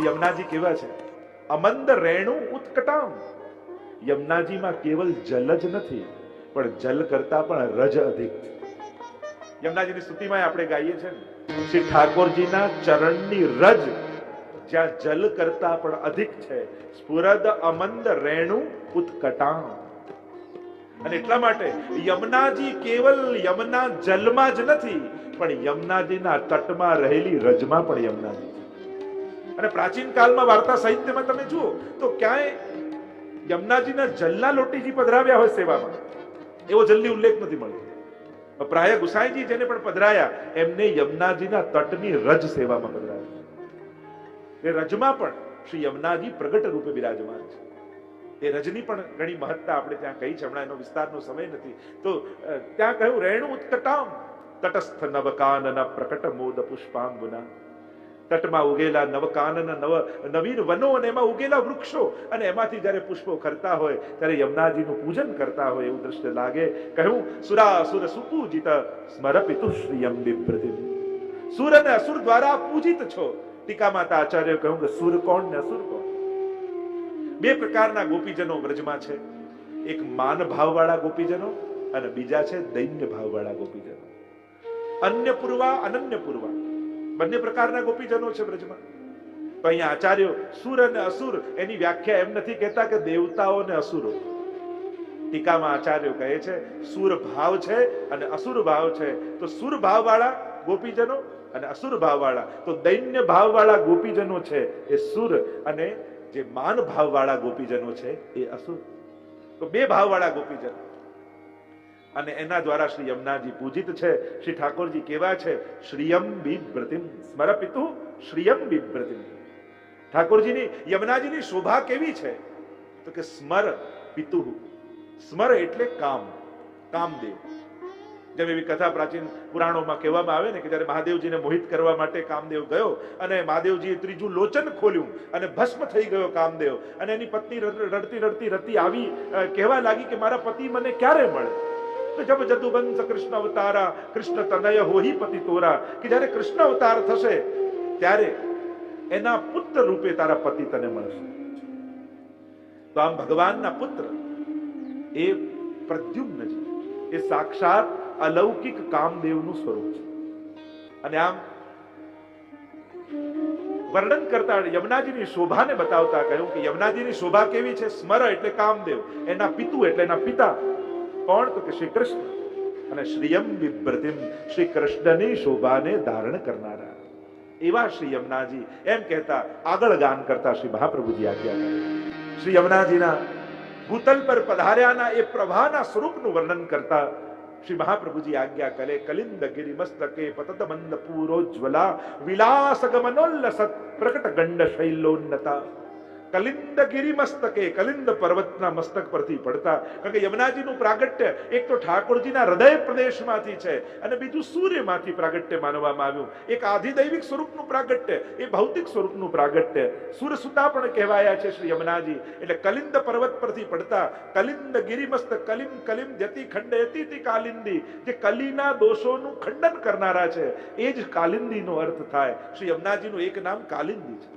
યમુનાજી કેવા છે? અમંદ રેણુ ઉત્કટામ. યમુનાજીમાં કેવલ જલ જ નથી, પણ જલ કરતા પણ રજ અધિક. યમુનાજીની સ્તુતિમાં આપણે ગાઈએ છીએ ને, શ્રી ઠાકોરજીના ચરણની રજ જ્યાં જલ કરતા પણ અધિક છે. સ્ફુરદ અમંદ રેણુ ઉત્કટામ. અને એટલા માટે યમુનાજી કેવલ યમુના જલમાં જ નથી, પણ યમુનાજીના તટમાં રહેલી રજમાં પણ યમુનાજી છે. અને પ્રાચીન કાળમાં વાર્તા સાહિત્યમાં તમે જુઓ તો ક્યાંય યમુનાજીના જલના લોટીજી પધરાવ્યા હોય સેવામાં, એવો જલ્દી ઉલ્લેખ નથી મળતો. પ્રાય ગુસાઈજી જેને પણ પધરાયા એમને યમુનાજીના તટની રજ સેવામાં પધરાવ્યા. એ રજમાં પણ શ્રી યમુનાજી પ્રગટ રૂપે બિરાજમાન છે. એ રજની પણ ઘણી મહત્તા આપણે ત્યાં કહી છે, હમણાં એનો વિસ્તારનો સમય નથી. તો ત્યાં કહ્યું રેણુ ઉત્કટામ તટસ્થ નવકાનન પ્રકટ મોદ પુષ્પાંગુના. તટમાં ઉગેલા નવકાનન નવીન વનો અને એમાં ઉગેલા વૃક્ષો અને એમાંથી જ્યારે પુષ્પો ખરતા હોય ત્યારે યમુનાજીનું પૂજન કરતા હોય એવું દ્રશ્ય લાગે. કહ્યું સુરાસુર સુપૂજિત સ્મરપિતુ શ્રીયમ બિભ્રતિમ. સુર અને અસુર દ્વારા પૂજિત છો. ટીકામાં આચાર્ય કહ્યું કે સુર કોણ ને અસુર કોણ? બે પ્રકારના ગોપીજનો વ્રજમાં છે. એક માન ભાવવાળા ગોપીજનો અને બીજા છે દૈન્ય ભાવવાળા ગોપીજનો. અન્ય પૂર્વા અનન્ય પૂર્વા બંને પ્રકારના ગોપીજનો છે વ્રજમાં. તો અહીંયા આચાર્યો સુર અને અસુર એની વ્યાખ્યા એમ નથી કહેતા કે દેવતાઓ ને અસુરો. ટીકામાં આચાર્યો કહે છે સુર ભાવ છે અને અસુર ભાવ છે. તો સુર ભાવવાળા ગોપીજનો અને અસુર ભાવવાળા, તો દૈન્ય ભાવવાળા ગોપીજનો છે એ સુર અને જે માન ભાવવાળા ગોપીજનો છે એ અસુર. તો બે ભાવવાળા ગોપીજનો અને એના દ્વારા શ્રી યમુનાજી પૂજિત છે. શ્રી ઠાકોરજી કેવા છે? શ્રીયમ બિભ્રતિમ સ્મરપિતુ શ્રીયમ બિભ્રતિમ. ઠાકોરજીની યમુનાજીની શોભા કેવી છે? તો કે સ્મર પિતુ. સ્મર એટલે કામ, કામદેવ. જેમ એવી કથા પ્રાચીન પુરાણોમાં કહેવામાં આવે ને કે જ્યારે મહાદેવજીને મોહિત કરવા માટે કામદેવ ગયો અને મહાદેવજીએ ત્રીજું લોચન ખોલ્યું અને ભસ્મ થઈ ગયો કામદેવ, અને એની પત્ની રડતી રડતી રતી આવી કહેવા લાગી કે મારા પતિ મને ક્યારે મળે? તો જબ જદુવંશ કૃષ્ણ અવતારા કૃષ્ણ તનય હોહી પતિ તોરા, કે જ્યારે કૃષ્ણ અવતાર થશે ત્યારે એના પુત્ર રૂપે તારા પતિ તને મળશે. તો આમ ભગવાનના પુત્ર એ પ્રદ્યુમ્નજી, એ સાક્ષાત અલૌકિક કામદેવનું સ્વરૂપ છે. અને આમ વર્ણન કરતા યમુનાજીની શોભાને બતાવતા કહ્યું કે યમુનાજીની શોભા કેવી છે? સ્મર એટલે કામદેવ, એના પિતુ એટલે એના પિતા કોણ? તો કે શ્રી કૃષ્ણ. અને શ્રીયમ બિભ્રતિમ, શ્રી કૃષ્ણની શોભાને ધારણ કરનારા એવા શ્રી યમુનાજી. એમ કહેતા આગળ ગાન કરતા શ્રી મહાપ્રભુજી આજ્ઞા કરે. શ્રી યમુનાજીના ભૂતલ પર પધાર્યાના એ પ્રભાના સ્વરૂપનું વર્ણન કરતા શ્રી મહાપ્રભુજી આજ્ઞા કરે. કલિંદ ગિરિ મસ્તકે પતત મંદ પૂરોજ્વલા વિલાસ ગમનોલ્લસત પ્રકટ ગંડ શૈલોન્નતા. કલિંદ ગિરિ મસ્તકે, કલિંદ પર્વતના મસ્તક પરથી પડતા. કારણ કે યમુનાજીનું પ્રાગટ્ય એક તો ઠાકોરજીના હૃદય પ્રદેશમાંથી છે અને બીજું સૂર્યમાંથી પ્રાગટ્ય માનવામાં આવ્યું. એક આધિદૈવિક સ્વરૂપનું પ્રાગટ્ય, એ ભૌતિક સ્વરૂપનું પ્રાગટ્ય. સૂર્યસુતા પણ કહેવાયા છે શ્રી યમુનાજી. એટલે કલિંદ પર્વત પરથી પડતા. કલિંદ ગિરિમસ્ત કલિમ કલિમ જતિ ખંડયતિ કાલિંદી, જે કલીના દોષોનું ખંડન કરનારા છે એ જ કાલિંદીનો અર્થ થાય. શ્રી યમુનાજીનું એક નામ કાલિંદી છે.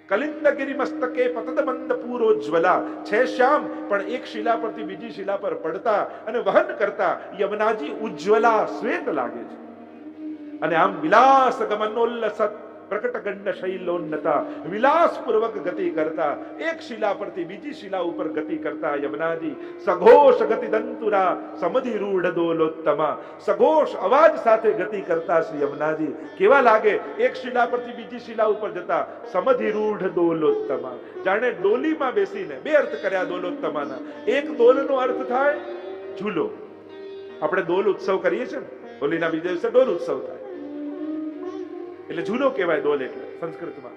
કલિંદ ગિરિ મસ્તકે પતદ મંદ પૂરોજ્વલા છે શ્યામ, પણ એક શિલા પરથી બીજી શિલા પર પડતા અને વહન કરતા યમુનાજી ઉજ્જવલા શ્વેત લાગે છે. અને આમ વિલાસ ગમનોલ્લસત પ્રકટ ગંડ શૈલોન્નતા, વિલાસપૂર્વક ગતિ કરતા, એક શિલા પરથી બીજી શિલા ઉપર ગતિ કરતા યમુનાજી. સઘોષ ગતિ દંતુરા સમધિ રૂઢ દોલોત્તમા, સઘોષ અવાજ સાથે ગતિ કરતા શ્રી યમુનાજી કેવા લાગે? એક શિલા પરથી બીજી શિલા ઉપર જતા સમધિ રૂઢ દોલોત્તમા, જાણે ડોલીમાં બેસીને. બે અર્થ કર્યા દોલોત્તમાના. એક દોલનો અર્થ થાય ઝૂલો. આપણે દોલ ઉત્સવ કરીએ છીએ ને, હોલીના બીજા દિવસે ડોલ ઉત્સવ થાય એટલે ઝૂલો કહેવાય દોલ એટલે સંસ્કૃતમાં.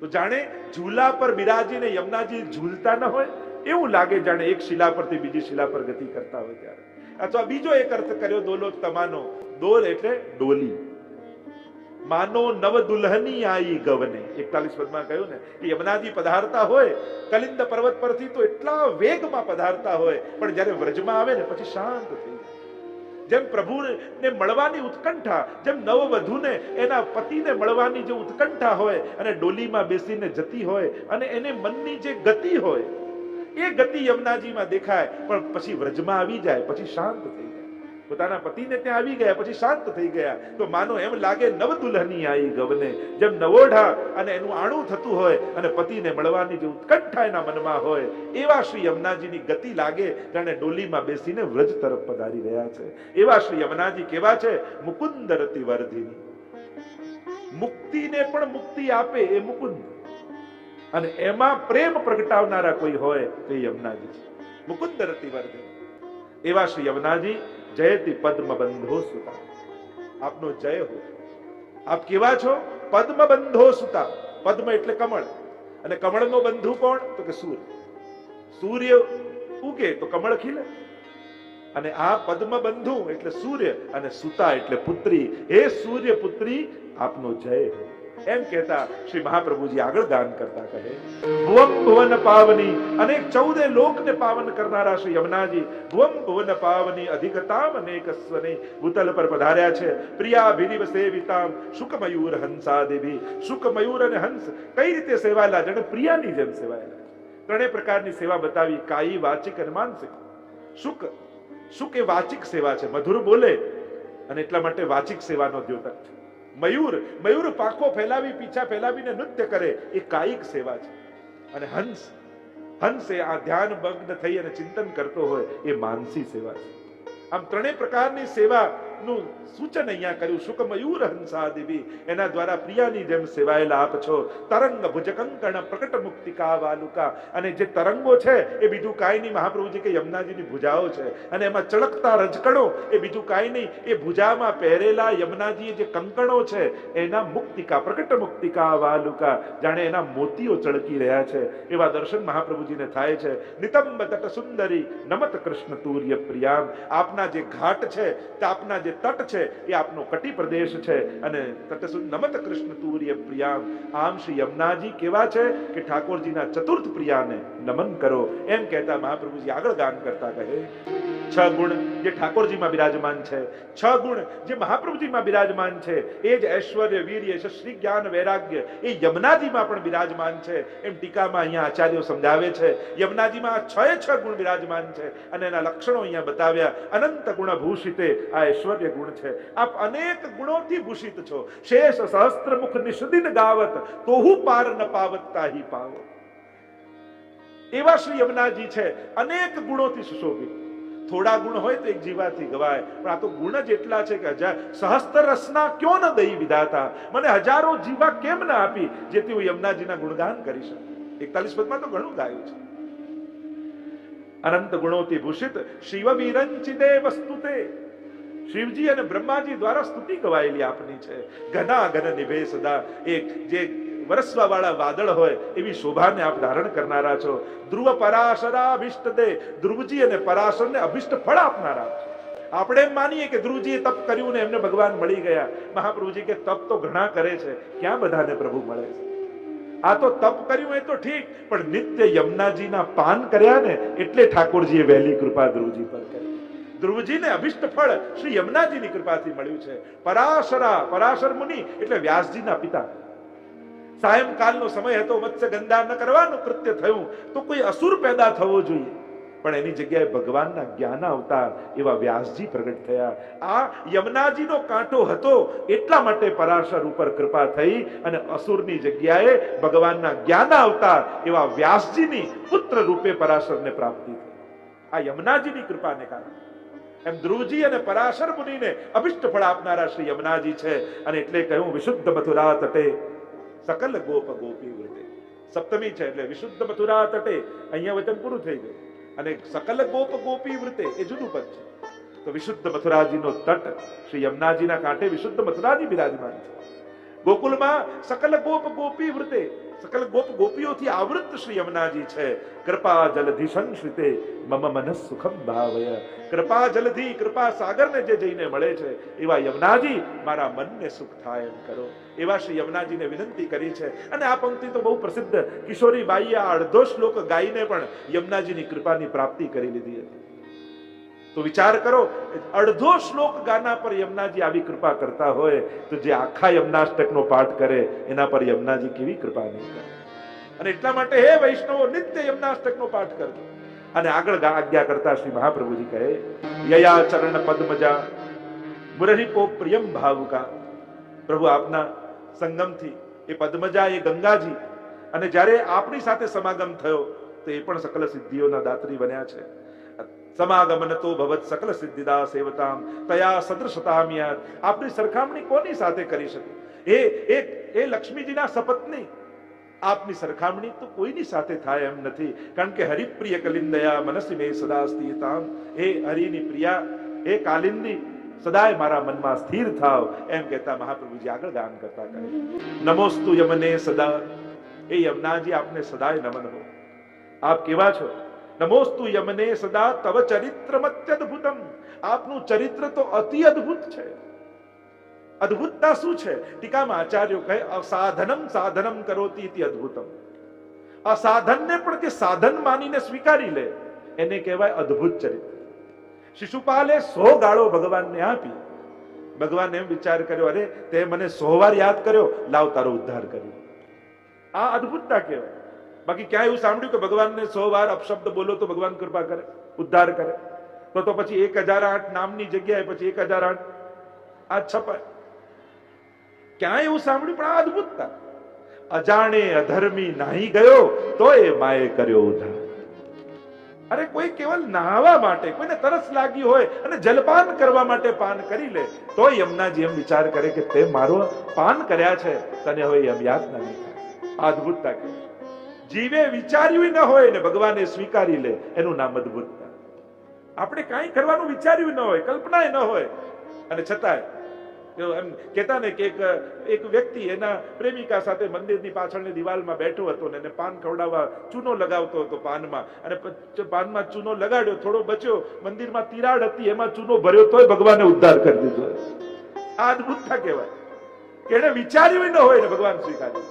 તો જાણે ઝૂલા પર બિરાજીને યમુનાજી ઝૂલતા ન હોય એવું લાગે, જાણે એક શિલા પરથી બીજી શિલા પર ગતિ કરતા હોય ત્યારે. અથવા બીજો એક અર્થ કર્યો દોલોત્તમાનો. દોલ એટલે ડોલી. માનો નવ દુલ્હની આઈ ગવને, 41 પદમાં કહ્યું ને કે યમુનાજી પધારતા હોય કલિંદ પર્વત પરથી તો એટલા વેગમાં પધારતા હોય, પણ જ્યારે વ્રજમાં આવે ને પછી શાંત થઈ જાય. જેમ પ્રભુને મળવાની ઉત્કંઠા, જેમ નવવધુને એના પતિને મળવાની જે ઉત્કંઠા હોય અને ડોલીમાં બેસીને જતી હોય અને એને મનની જે ગતિ હોય એ ગતિ યમુનાજીમાં દેખાય, પણ પછી વ્રજમાં આવી જાય પછી શાંત થઈ જાય. પોતાના પતિને ત્યાં આવી ગયા પછી શાંત થઈ ગયા તો માનો એમ લાગે નવ દુલ્હની આઈ ગવને, જેમ નવોઢા અને એનું આણું થતું હોય અને પતિને મળવાની જે ઉત્કંઠા એના મનમાં હોય એવા શ્રી યમુનાજીની ગતિ લાગે જાણે ડોલીમાં બેસીને વ્રજ તરફ પધારી રહ્યા છે. એવા શ્રી યમુનાજી કેવા છે? મુકુંદ રતિ વર્ધિની, મુક્તિને પણ મુક્તિ આપે એ મુકુંદ, અને એમાં પ્રેમ પ્રગટાવનારા કોઈ હોય તો યમુનાજી છે. મુકુંદ રતિ વર્ધિની એવા શ્રી યમુનાજી જયતિ પદ્મ બંધો સુતા. આપનો જય હો. આપ કેવા છો? પદ્મ બંધો સુતા. પદ્મ એટલે કમળ, અને કમળનો બંધુ કોણ? તો કે સૂર્ય. સૂર્ય ઉગે તો કમળ ખીલે, અને આ પદ્મ બંધુ એટલે સૂર્ય, અને સુતા એટલે પુત્રી. હે સૂર્ય પુત્રી આપનો જય હો. એમ કહેતા શ્રી મહાપ્રભુજી આગળ ગાન કરતા કહે, ભુવમ ભુવન પાવની, અનેક 14 લોકને પાવન કરનારા શ્રી યમુનાજી ભુવમ ભુવન પાવની અધિગતામ અનેક સ્વને ભૂતલ પર પધાર્યા છે. પ્રિયા ભિરિવ સેવિતામ શુક મયુર હંસા દેવી. શુક મયુર અને હંસ કઈ રીતે સેવાયેલા? જાણે પ્રિયાની જેમ સેવાયેલા. ત્રણેય પ્રકારની સેવા બતાવી, કાયી, વાચિક અને માનસિક. શુક એ વાચિક સેવા છે, મધુર બોલે અને એટલા માટે વાચિક સેવાનો દ્યોતક છે. મયુર પાંખો ફેલાવી, પીછા ફેલાવીને નૃત્ય કરે એ કાયિક સેવા છે. અને હંસ એ આ ધ્યાન મગ્ન થઈ અને ચિંતન કરતો હોય એ માનસી સેવા છે. આમ ત્રણેય પ્રકારની સેવાનું સૂચન અહીંયા કર્યું. શુક મયુર હંસા દેવી, એના દ્વારા પ્રિયાની જેમ સેવાયેલા આપ છો. તરંગ ભુજકંકણ પ્રકટ મુક્તિકા વાલુકા, અને જે તરંગો છે એ બીજું કાંઈ નહીં, મહાપ્રભુજી કે યમુનાજીની ભુજાઓ છે, અને એમાં ચળકતા રજકણો એ બીજું કાંઈ નહીં, એ ભુજામાં પહેરેલા યમુનાજી જે કંકણો છે એના મુક્તિકા, પ્રકટ મુક્તિકા વાલુકા, જાણે એના મોતીઓ ચળકી રહ્યા છે એવા દર્શન મહાપ્રભુજીને થાય છે. નિતંબ તટ સુંદરી નમત કૃષ્ણ તુર્ય પ્રિયામ. આપના જે ઘાટ છે, આપના જે તટ છે એ આપનો કટી પ્રદેશ છે, અને તટ નમત કૃષ્ણ તુર્ય પ્રિયામ. આમ શ્રી યમુનાજી કેવા છે કે ઠાકોરજીના ચતુર્થ પ્રિયાને નમન કરો. એમ કહેતા મહાપ્રભુજી આગળ ગાન કરતા કહે, 6 ગુણ જે ઠાકોરજીમાં બિરાજમાન છે, 6 ગુણ જે મહાપ્રભુજીમાં બિરાજમાન છે, એ જ ઐશ્વર્ય, વીર્ય, શ્રી જ્ઞાન, વૈરાગ્ય એ યમુનાજીમાં પણ બિરાજમાન છે. એમ ટીકામાં અહીંયા આચાર્યો સમજાવે છે. યમુનાજીમાં 6 ગુણ બિરાજમાન છે, અને એના લક્ષણો અહીંયા બતાવ્યા. અનંત ગુણ ભૂષિતે, આ ઐશ્વર્ય ગુણ છે. આપ અનેક ગુણોથી ભૂષિત છો. શેષ સહસ્ત્ર મુખ નિષદિન ગાવત, તોહુ પાર ન પાવત તાહી પાવો. એવા શ્રી યમુનાજી છે, અનેક ગુણોથી સુશોભિત. થોડા ગુણ હોય તો એક જીવાથી ગવાય, પણ આ તો ગુણ જ એટલા છે કે સહસ્ત્ર રસના ક્યો ન દઈ વિધાતા. મને હજારો જીવા કેમ ના આપી જેથી હું યમુનાજીના ગુણગાન કરી શકું. 41 પદમાં તો ઘણું ગાયું છે. અનંત ગુણોથી ભૂષિત શિવ વિરંચિતે વસ્તુતે. શિવજી અને બ્રહ્માજી દ્વારા સ્તુતિ ગવાયેલી આપની છે. ઘના ઘન નિભે સદા. એક જે વરસવા વાળા વાદળ હોય એવી શોભાને આપ ધારણ કરનારા છો. ધ્રુવ પરાશરા અભિષ્ટ દે. ધ્રુવજી અને પરાશરને અભિષ્ટ ફળ આપનારા છો. આપણે એમ માનીએ કે ધ્રુવજીએ તપ કર્યું ને એમને ભગવાન મળી ગયા. મહાપ્રભુજી કે તપ તો ઘણા કરે છે, ક્યાં બધાને પ્રભુ મળે છે? આ તો તપ કર્યું એ તો ઠીક, પણ નિત્ય યમુનાજીના પાન કર્યા ને એટલે ઠાકોરજીએ વહેલી કૃપા ધ્રુવજી પર કરી. ધ્રુવજીને અભિષ્ટ ફળ શ્રી યમુનાજીની કૃપાથી મળ્યું છે. પરાશર મુનિ એટલે વ્યાસજીના પિતા. સાયંકાલનો સમય હતો, મત્સ્ય ગંધા ન કરવાનું કૃત્ય થયું તો કોઈ અસુર પેદા થવો જોઈએ, પણ એની જગ્યાએ ભગવાનના જ્ઞાન અવતાર એવા વ્યાસજી પ્રગટ થયા. આ યમુનાજીનો કાંટો હતો એટલા માટે પરાશર ઉપર કૃપા થઈ, અને અસુરની જગ્યાએ ભગવાનના જ્ઞાન અવતાર એવા વ્યાસજીની પુત્ર રૂપે પરાશરને પ્રાપ્તિ થઈ. આ યમુનાજીની કૃપાને કારણે. એમ ધ્રુવજી અને પરાશર મુનિને અભિષ્ટ ફળ આપનારા શ્રી યમુનાજી છે. અને એટલે કહ્યું વિશુદ્ધ મથુરા તટે સકલ ગોપ ગોપી વૃતે. સપ્તમી છે એટલે વિશુદ્ધ મથુરા તટે, અહીંયા વચન પૂરું થઈ ગયું. અને સકલ ગોપ ગોપી વૃતે એ જુદું પદ છે. તો વિશુદ્ધ મથુરાજીનો તટ શ્રી યમુનાજીના કાંઠે વિશુદ્ધ મથુરાજી બિરાજમાન છે. ગોકુલમાં સકલ ગોપ ગોપી વૃતે, સકલ ગોપ ગોપીઓથી આવૃત શ્રી યમુનાજી છે. કૃપા જલધિ સંશ્રિતે મમ મનસ સુખમ ભાવય. કૃપા જલધિ, કૃપા સાગરને જે જઈને મળે છે એવા યમુનાજી મારા મનને સુખ થાય એમ કરો. એવા શ્રી યમુનાજીને વિનંતી કરી છે. અને આ પંક્તિ તો બહુ પ્રસિદ્ધ, કિશોરી બાઈએ આ અડધો શ્લોક ગાઈને પણ યમુનાજીની કૃપાની પ્રાપ્તિ કરી લીધી હતી. તો વિચાર કરો, અડધો શ્લોક ગાના પર યમુનાજી આવી કૃપા કરતા હોય તો જે આખા યમનાષ્ટકનો પાઠ કરે એના પર યમુનાજી કેવી કૃપા નહીં કરે. અને એટલા માટે હે વૈષ્ણવો, નિત્ય યમનાષ્ટકનો પાઠ કરજો. અને આગળ આજ્ઞા કરતા શ્રી મહાપ્રભુજી કહે, યયા ચરણ પદ્મજા મુરહિપો પ્રિયમ ભાવુકા. પ્રભુ આપના સંગમથી એ પદ્મજા, એ ગંગાજી, અને જ્યારે આપણી સાથે સમાગમ થયો તો એ પણ સકલ સિદ્ધિઓના દાત્રી બન્યા છે. સમાગમન તો ભવત સકલ સિદ્ધિદા સેવતામ તયા સદૃશતામ યાત. આપની સરખામણી કોની સાથે કરી શકે? એ લક્ષ્મીજીના સપત્ની, આપની સરખામણી તો કોઈની સાથે થાય એમ નથી. કારણ કે હરિપ્રિય કલિંદયા મનસી મે સદા સ્થિતામ. હે હરિની પ્રિયા, હે કાલિંદી, સદાય મારા મનમાં સ્થિર થાવ. એમ કહેતા મહાપ્રભુજી આગળ ગાન કરતા કહે, નમોસ્તુ યમને સદા. એ યમુનાજી આપને સદાય નમન હો. આપ કેવા છો? નમોસ્તુ યમને સદા તવ ચરિત્રમત્યદ્ભુતમ. આપનું ચરિત્ર તો અતિ અદ્ભુત છે. અદ્ભુતતા શું છે? ટીકામાં આચાર્યો કહે, અસાધનમ સાધનમ કરોતિ ઇતિ અદ્ભુતમ. અસાધનને પણ કે સાધન માનીને સ્વીકારી લે એને કહેવાય અદ્ભુત ચરિત્ર. શિશુપાલે 100 ગાળો ભગવાનને આપી. ભગવાન એમ વિચાર કર્યો, અરે તે મને 100 વાર યાદ કર્યો, લાવ તારો ઉદ્ધાર કર્યો. આ અદ્ભુતતા કહેવાય. બાકી ક્યાં એવું સાંભળ્યું કે ભગવાનને 100 વાર અપશબ્દ બોલો તો ભગવાન કૃપા કરે, ઉદ્ધાર કરે? તો પછી 1008 નામની જગ્યાએ પછી 1008 આ છપાય. ક્યાં એવું સાંભળ્યું? પણ આ અદ્ભુતતા. અજાણે અધર્મી નાહી ગયો તો એ માએ કર્યો ઉદ્ધાર. અરે કોઈ કેવલ નાહવા માટે, કોઈને તરસ લાગી હોય અને જલપાન કરવા માટે પાન કરી લે તો યમુનાજી એમ વિચાર કરે કે તે મારો પાન કર્યા છે, તને હવે યમ યાતના નહીં થાય. આ અદ્ભુતતા કહેવાય. જીવે વિચાર્યું ન હોય ને ભગવાને સ્વીકારી લે, એનું નામ અદ્ભુતતા. આપણે કાંઈ કરવાનું વિચાર્યું ન હોય, કલ્પના ન હોય, અને છતાંય એમ કહેતા ને કે એક વ્યક્તિ એના પ્રેમિકા સાથે મંદિરની પાછળની દિવાલમાં બેઠો હતો ને એને પાન ખવડાવવા ચૂનો લગાવતો હતો પાનમાં, અને પાનમાં ચૂનો લગાડ્યો, થોડો બચ્યો, મંદિરમાં તિરાડ હતી એમાં ચૂનો ભર્યો તોય ભગવાને ઉદ્ધાર કરી દીધો. આ અદ્ભુતતા કહેવાય કે એને વિચાર્યું ન હોય ને ભગવાન સ્વીકાર્યું.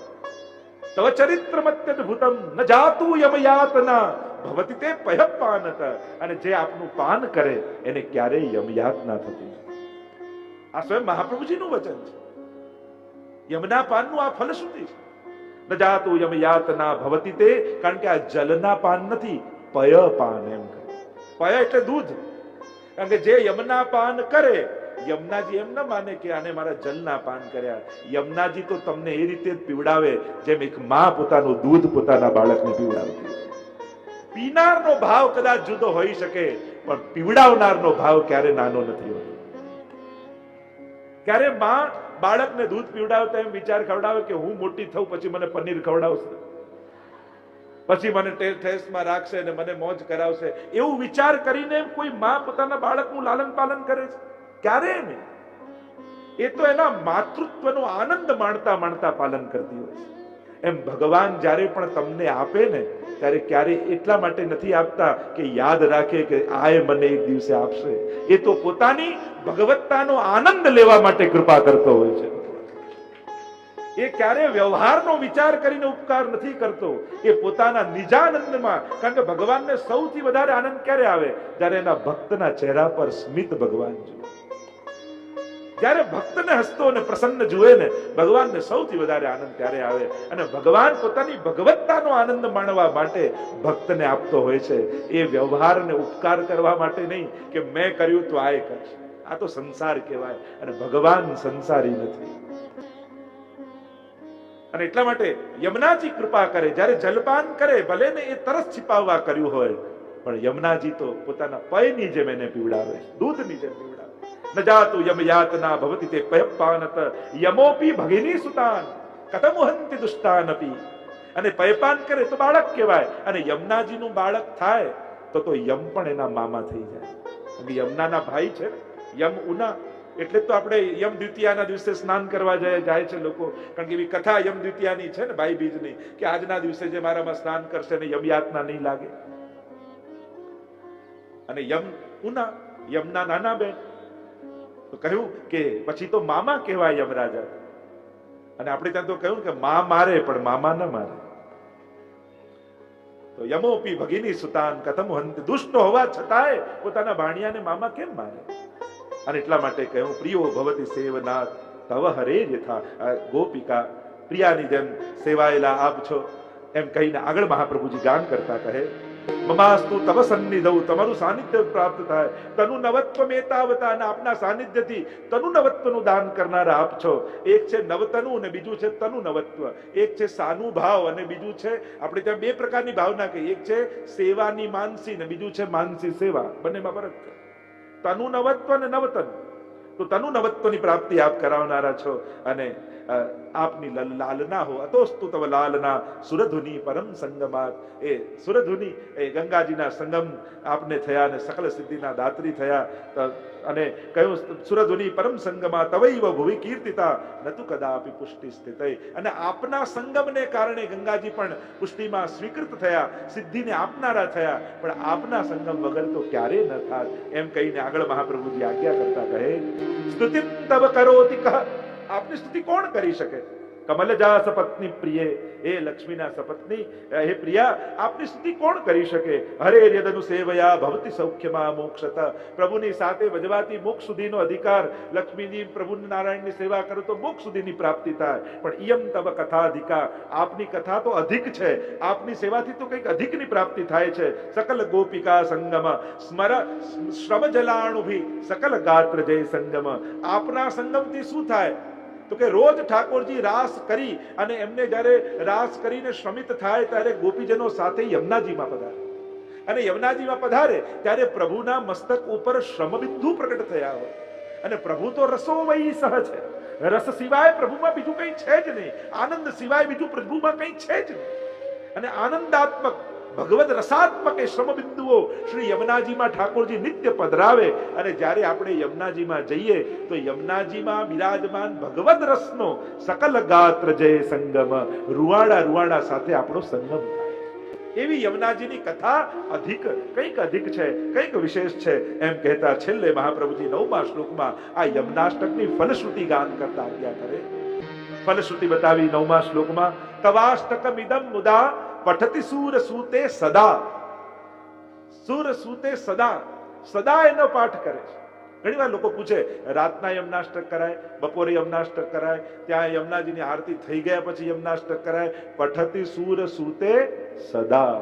તવ ચરિત્રમત્યદ્ભુતમ ન જાતુ યમયાતના ભવતિ તે પયપાનત. અને જે આપનું પાન કરે એને ક્યારેય યમયાતના થતી. આ સ્વયં મહાપ્રભુજીનું વચન છે. યમના પાનનું આ ફલશ્રુતિ છે. ન જાતુ યમયાતના ભવતિ તે. કારણ કે આ જલના પાન નથી, પય પાન એમ કહે. પય એટલે દૂધ. કારણ કે જે યમના પાન કરે, યમુનાજી એમ ન માને કે આને મારા જલના પાન કર્યા. યમુનાજી તો તમને એ રીતે જ પીવડાવે જેમ એક માં પોતાનું દૂધ પોતાના બાળકને પીવડાવતી. પીનારનો ભાવ કદાચ જુદો હોઈ શકે, પણ પીવડાવનારનો ભાવ ક્યારે નાનો નથી હોતો. ક્યારે માં બાળકને દૂધ પીવડાવતા એમ વિચાર ખવડાવે કે હું મોટી થઉં પછી મને પનીર ખવડાવશે, પછી મને ટેસ્ટમાં રાખશે ને મને મોજ કરાવશે, એવું વિચાર કરીને કોઈ માં પોતાના બાળકનું લાલન પાલન કરે છે? ક્યારે નહીં. એ તો એના માતૃત્વનો આનંદ માણતા માણતા પાલન કરતી હોય છે. એમ ભગવાન જ્યારે પણ તમને આપે ને ત્યારે ક્યારે એટલા માટે નથી આપતા કે યાદ રાખે કે આએ મને એક દિવસે આપશે. એ તો પોતાની ભગવત્તાનો આનંદ લેવા માટે કૃપા કરતો હોય છે. એ ક્યારે વ્યવહારનો વિચાર કરીને ઉપકાર નથી કરતો. એ પોતાના નિજાનંદમાં. કારણ કે ભગવાનને સૌથી વધારે આનંદ ક્યારે આવે? જ્યારે એના ભક્તના ચહેરા પર સ્મિત ભગવાન જુએ. જ્યારે ભક્તને હસતો અને પ્રસન્ન જુએ ને, ભગવાનને સૌથી વધારે આનંદ ત્યારે આવે. અને ભગવાન પોતાની ભગવત્તાનો આનંદ માણવા માટે ભક્તને આપતો હોય છે. એ વ્યવહારને ઉપકાર કરવા માટે નહીં કે મેં કર્યું તો આ કરશે. આ તો સંસાર કહેવાય, અને ભગવાન સંસારી નથી. અને એટલા માટે યમુનાજી કૃપા કરે. જ્યારે જલપાન કરે, ભલે ને એ તરસ छिपाવવા કર્યું હોય, પણ યમુનાજી તો પોતાના પયની જેમ એને પીવડાવે, દૂધની જેમ પીવડાવે. ન જાતુ યમયાતના ભવતિ તે પયપાનત યમોપી ભગિની સુતાન કતમુહંતિ દુષ્ટાનપી. અને પયપાન કરે તો બાળક કહેવાય, અને યમુનાજીનું બાળક થાય તો યમ પણ એના મામા થઈ જાય. અને યમુનાના ભાઈ છે ને, યમ ઉના. એટલે તો આપણે યમ દ્વિતીયાના દિવસે સ્નાન કરવા જાય છે લોકો. કારણ કે એવી કથા યમ દ્વિતીયાની છે ને, ભાઈ બીજની, કે આજના દિવસે જે મારામાં સ્નાન કરશે ને યમયાતના નહીં લાગે. અને યમ ઉના, યમના નાના બેન. તો કહ્યું કે પછી તો મામા કહેવાય યમરાજા. અને આપણે ત્યાં તો કહ્યું કે મા મારે પણ મામા ન મારે. તો યમોપી ભગિની સુતાન કથમ હંત, દુષ્ટ હોવા છતાંય પોતાના ભાણિયાને મામા કેમ મારે? અને એટલા માટે કહ્યું પ્રિયો ભવતી સેવનાથ તવ હરે યથા. ગોપિકા પ્રિયાની જેમ સેવાયેલા આપ છો એમ કહીને આગળ મહાપ્રભુજી ગાન કરતા કહે મમાસ્તુ તવ સન્નિધૌ, તમારું સાનિધ્ય પ્રાપ્ત થાય. તનુ નવત્વ મેતાવતા, અને આપના સાનિધ્યથી તનુ નવત્વનું દાન કરનારા આપ છો. એક છે નવતનુ અને બીજું છે તનુ નવત્વ. એક છે સાનુભાવ અને બીજું છે, આપણે ત્યાં બે પ્રકારની ભાવના કહી, એક છે સેવાની માનસી અને બીજું છે માનસી સેવા. બંનેમાં ફરક છે. તનુ નવત્વ અને નવતન. તો તનુ નવત્વની પ્રાપ્તિ આપ કરાવનારા છો અને આપની લાલના હો. અતોસ્તુ તવ લાલના સુરધુની પરમ સંગમાત. એ સુરધુની એ ગંગાજીના સંગમ આપને થયા અને સકલ સિદ્ધિના દાત્રી થયા. અને કહ્યું સુરધુની પરમ સંગમાં તવૈવ ભુવિ કીર્તિતા નતુ કદાપી પુષ્ટિ સ્થિત. અને આપના સંગમને કારણે ગંગાજી પણ પુષ્ટિમાં સ્વીકૃત થયા, સિદ્ધિને આપનારા થયા. પણ આપના સંગમ વગર તો ક્યારે ન થાત. એમ કહીને આગળ મહાપ્રભુજી આજ્ઞા કરતા કહે સ્તુતિ તવ કરોતિ કહ. આપની સ્તુતિ કોણ કરી શકે? કમલજા સપત્ની પ્રિય, હે લક્ષ્મીના સપત્ની, હે પ્રિયા, આપની સ્તુતિ કોણ કરી શકે? હરે યદનુ સેવયા ભવતી સૌખ્યમાં મોક્ષત. પ્રભુની સાથે વજવાતી મોક્ષ સુધીનો અધિકાર. લક્ષ્મીજી પ્રભુ નારાયણની સેવા કરો તો મોક્ષ સુધીની પ્રાપ્તિ થાય. પણ ઇયમ તવ કથાધિકા, આપની કથા તો અધિક છે. આપની સેવાથી તો કંઈક અધિકની પ્રાપ્તિ થાય છે. સકલ ગોપિકા સંગમ સ્મર શ્રમ જલાણુભી સકલ ગાત્ર જય સંગમ. આપના સંગમથી શું થાય? તો કે રોજ ઠાકોરજી રાસ કરી અને એમને જ્યારે રાસ કરીને શ્રમિત થાય ત્યારે ગોપીજનો સાથે યમુનાજીમાં પધારે. અને યમુનાજીમાં પધારે ત્યારે પ્રભુના મસ્તક ઉપર શ્રમબિંદુ પ્રગટ થયા હોય. અને પ્રભુ તો રસોમયી સહ છે. રસ સિવાય પ્રભુમાં બીજું કંઈ છે જ નહીં. આનંદ સિવાય બીજું પ્રભુમાં કંઈ છે જ નહીં. અને આનંદાત્મક ભગવદ રસાત્મક એ શ્રમબિંદુઓ શ્રી યમુનાજીમાં ઠાકોરજી નિત્ય પધરાવે. અને જ્યારે આપણે યમુનાજીમાં જઈએ તો યમુનાજીમાં બિરાજમાન ભગવદ રસનો સકલ ગાત્ર જય સંગમ, રૂવાડા રૂવાડા સાથે આપણો સંગમ થાય. એવી યમુનાજીની કથા કંઈક અધિક છે, કંઈક વિશેષ છે. એમ કહેતા છેલ્લે મહાપ્રભુજી 9મા શ્લોકમાં આ યમનાષ્ટકની ફલશ્રુતિ ગાન કરતા આજ્ઞા કરે. ફલશ્રુતિ બતાવી 9મા શ્લોકમાં તવાષ્ટકમિદમ મુદા પઠતિ સૂર સૂતે સદા. સૂર સૂતે સદા, સદા એનો પાઠ કરે છે. ઘણી વાર લોકો પૂછે રાતના યમનાષ્ટક કરાય, બપોરે યમનાષ્ટક કરાય, ત્યાં યમુનાજીની આરતી થઈ ગયા પછી યમનાષ્ટક કરાય. પઠતિ સૂર સૂતે સદા.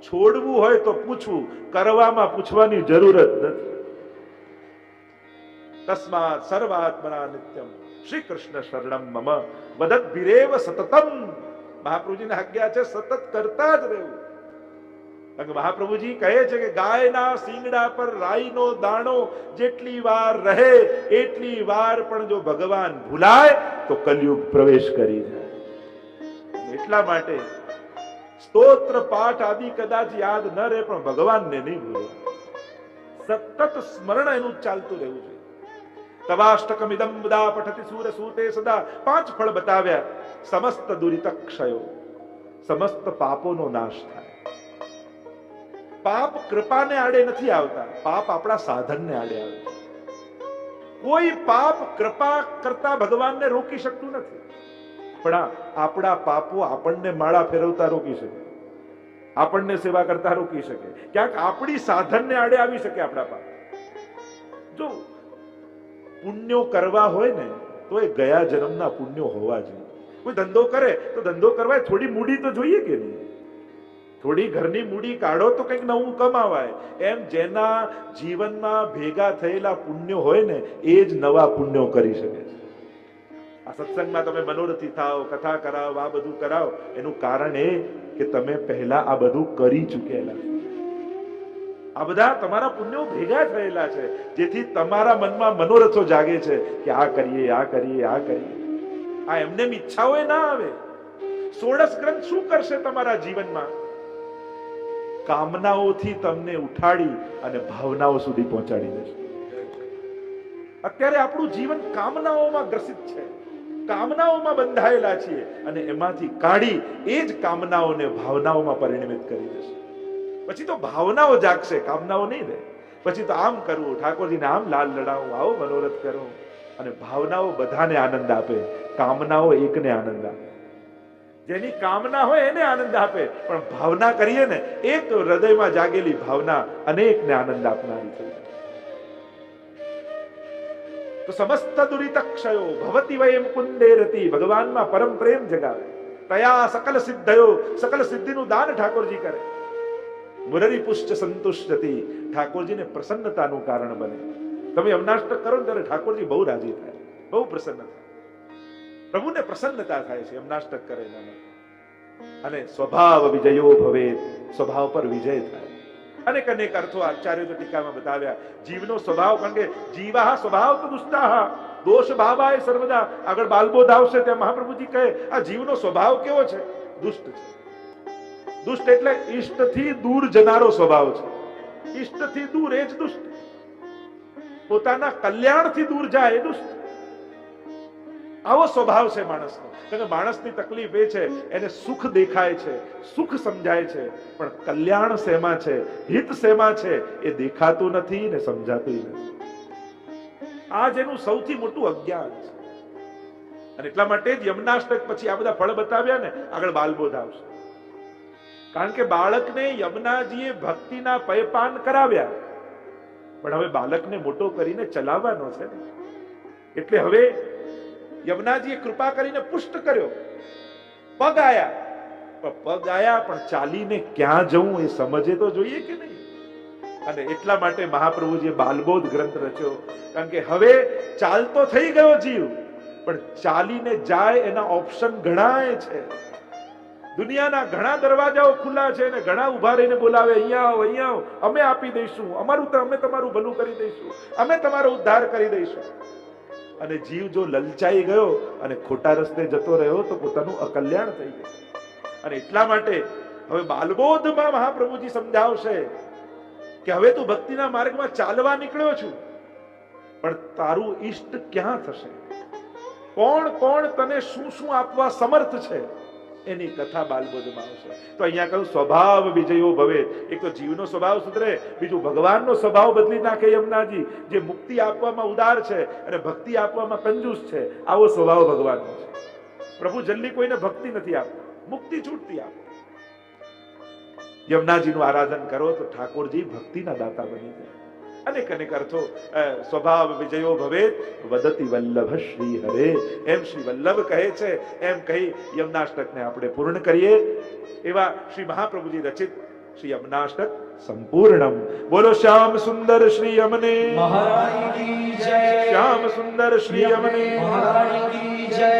છોડવું હોય તો પૂછવું, કરવામાં પૂછવાની જરૂર જ નથી. તસ્માત સર્વાત્મના નિત્યમ શ્રી કૃષ્ણ શરણમ મમ વદદ્ભિરેવ સતતમ. મહાપ્રભુજીની આજ્ઞા છે સતત કરતા જ રહેવું. મહાપ્રભુજી કહે છે કે ગાયના શિંગડા પર રાઈનો દાણો જેટલી વાર રહે એટલી વાર પણ જો ભગવાન ભૂલાય તો કલયુગ પ્રવેશ કરી જાય. એટલા માટે સ્તોત્ર પાઠ આદિ કદાચ યાદ ન રહે પણ ભગવાનને નહીં ભૂલે. સતત સ્મરણ એનું ચાલતું રહેવું જોઈએ. તવાષ્ટકમિદમ મુદા પઠતિ સૂર સૂતે સદા. 5 ફળ બતાવ્યા. સમસ્ત દુરિતક્ષયો, સમસ્ત પાપોનો નાશ થાય. પાપ કૃપાને આડે નથી આવતા, પાપ આપણા સાધનને આડે આવે. કોઈ પાપ કૃપા કરતા ભગવાનને રોકી શકતું નથી. પણ આપણા પાપો આપણને માળા ફેરવતા રોકી શકે, આપણને સેવા કરતા રોકી શકે. ક્યાંક આપણી સાધનને આડે આવી શકે આપણા પાપ. જો પુણ્યો કરવા હોય ને તો એ ગયા જન્મના પુણ્યો હોવા જોઈએ. કોઈ ધંધો કરે તો ધંધો કરવા થોડી મૂડી તો જોઈએ કે નહીં? થોડી ઘરની મૂડી કાઢો તો કંઈક નવું કમાવાય. એમ જેના જીવનમાં ભેગા થયેલા પુણ્યો હોય ને એ જ નવા પુણ્યો કરી શકે છે. આ સત્સંગમાં તમે મનોરથી થાવ, કથા કરાવો, આ બધું કરાવો, એનું કારણ એ કે તમે પહેલા આ બધું કરી ચૂકેલા છો. આ બધા તમારા પુણ્યો ભેગા થયેલા છે, જેથી તમારા મનમાં મનોરથો જાગે છે કે આ કરીએ, આ કરીએ, આ કરીએ. આ એમને ઈચ્છાઓ ના આવે. 16 ગ્રંથ શું કરશે તમારા જીવનમાં? કામનાઓથી તમને ઉઠાડી અને ભાવનાઓ સુધી પહોંચાડી દેશે. અત્યારે આપણું જીવન કામનાઓમાં ગ્રસિત છે, કામનાઓમાં બંધાયેલા છીએ અને એમાંથી કાઢી એ જ કામનાઓને ભાવનાઓમાં પરિણમિત કરી દેશે. પછી તો ભાવનાઓ જાગશે, કામનાઓ નહીં રહે. પછી તો આમ કરવું, ઠાકોરજીને આમ લાલ લડાવું, આવો મનોરથ કરવું. અને ભાવનાઓ બધાને આનંદ આપે, કામનાઓ એકને આનંદ આપે. જેની કામના હોય એને આનંદ આપે, પણ ભાવના કરીએ ને, એક હૃદયમાં જાગેલી ભાવના અનેકને આનંદ આપનારી છે. તો સમસ્ત દુરિત ક્ષયો ભવતી વયમ કુંદે રતિ, ભગવાનમાં પરમ પ્રેમ જગાવે. તયા સકલ સિદ્ધયો, સકલ સિદ્ધિનું દાન ઠાકોરજી કરે. મુરરી પુષ્ટ સંતુષ્ટતિ, ઠાકોરજીને પ્રસન્નતાનું કારણ બને. તમે યમનાષ્ટક કરો ને ત્યારે ઠાકોરજી બહુ રાજી થાય, બહુ પ્રસન્ન થાય. પ્રભુને પ્રસન્નતા થાય છે યમનાષ્ટક કરે અને સ્વભાવ વિજયો ભવે, સ્વભાવ પર વિજય થાય. અનેક અનેક અર્થો આચાર્યો તો ટીકામાં બતાવ્યા. જીવનો સ્વભાવ, કારણ કે જીવા સ્વભાવ તો દુષ્ટાહ દોષ ભાવાય સર્વદા. આગળ બાલબોધ આવશે ત્યાં મહાપ્રભુજી કહે આ જીવનો સ્વભાવ કેવો છે? દુષ્ટ છે. દુષ્ટ એટલે ઈષ્ટથી દૂર જનારો સ્વભાવ છે. ઈષ્ટથી દૂર એ જ દુષ્ટ. પોતાના કલ્યાણથી દૂર જાય એ દુષ્ટ. આવો સ્વભાવ છે માણસનો. કારણ કે માણસની તકલીફ એ છે, એને સુખ દેખાય છે, સુખ સમજાય છે, પણ કલ્યાણ શેમાં છે, હિત શેમાં છે એ દેખાતું નથી ને સમજાતું નથી. આ જેનું સૌથી મોટું અજ્ઞાન છે. અને એટલા માટે જ યમનાષ્ટક પછી આ બધા ફળ બતાવ્યા ને, આગળ બાલબોધ આવશે. કારણ કે બાળકને યમુનાજીએ ભક્તિના પયપાન કરાવ્યા, પણ હવે બાળકને મોટો કરીને ચલાવવાનો છે ને. એટલે હવે યમુનાજીએ કૃપા કરીને પુષ્ટ કર્યો. પગ આયા પણ ચાલીને ક્યાં જવું એ સમજે તો જોઈએ કે નહીં. અને એટલા માટે મહાપ્રભુજીએ બાલબોધ ગ્રંથ રચ્યો. કારણ કે હવે ચાલતો થઈ ગયો જીવ, પણ ચાલીને જાય એના ઓપ્શન ઘણાય છે. દુનિયાના ઘણા દરવાજાઓ ખુલ્લા છે ને ઘણા ઉભા રહીને બોલાવે અહીંયા આવો, અહીંયા આવો, અમે આપી દઈશું, અમે તમારું ભલું કરી દઈશું, અમે તમારો ઉદ્ધાર કરી દઈશું. અને જીવ જો લલચાઈ ગયો અને ખોટા રસ્તે જતો રહ્યો તો પોતાનું અકલ્યાણ થઈ ગયું. અને એટલા માટે હવે બાલબોધમાં મહાપ્રભુજી સમજાવશે કે હવે તું ભક્તિના માર્ગમાં ચાલવા નીકળ્યો છું, પણ તારું ઈષ્ટ ક્યાં થશે, કોણ કોણ તને શું શું આપવા સમર્થ છે, એની કથા બાલબોધમાં આવશે. તો અહીંયા કહ્યું સ્વભાવ વિજયો ભવે. એક તો જીવનો સ્વભાવ સુધરે, બીજું ભગવાનનો સ્વભાવ બદલી નાખે યમુનાજી, જે મુક્તિ આપવામાં ઉદાર છે અને ભક્તિ આપવામાં કંજૂસ છે. આવો સ્વભાવ ભગવાનનો છે. પ્રભુ જલ્દી કોઈને ભક્તિ નથી આપતા, મુક્તિ છૂટતી આપે. યમુનાજીનું આરાધન કરો તો ઠાકોરજી ભક્તિના દાતા બની જાય. અનેક અનેક અર્થો. સ્વભાવ વિજયો ભવે વદતિ વલ્લભ શ્રી હરે, એમ શ્રી વલ્લભ કહે છે. એમ કહી યમુનાષ્ટકને આપણે પૂર્ણ કરીએ. એવા શ્રી મહાપ્રભુજી રચિત શ્રી યમુનાષ્ટક સંપૂર્ણમ. બોલો શ્યામ સુંદર શ્રી યમને મહારાજ કી જય. શ્યામ સુંદર શ્રી યમને મહારાજ કી જય.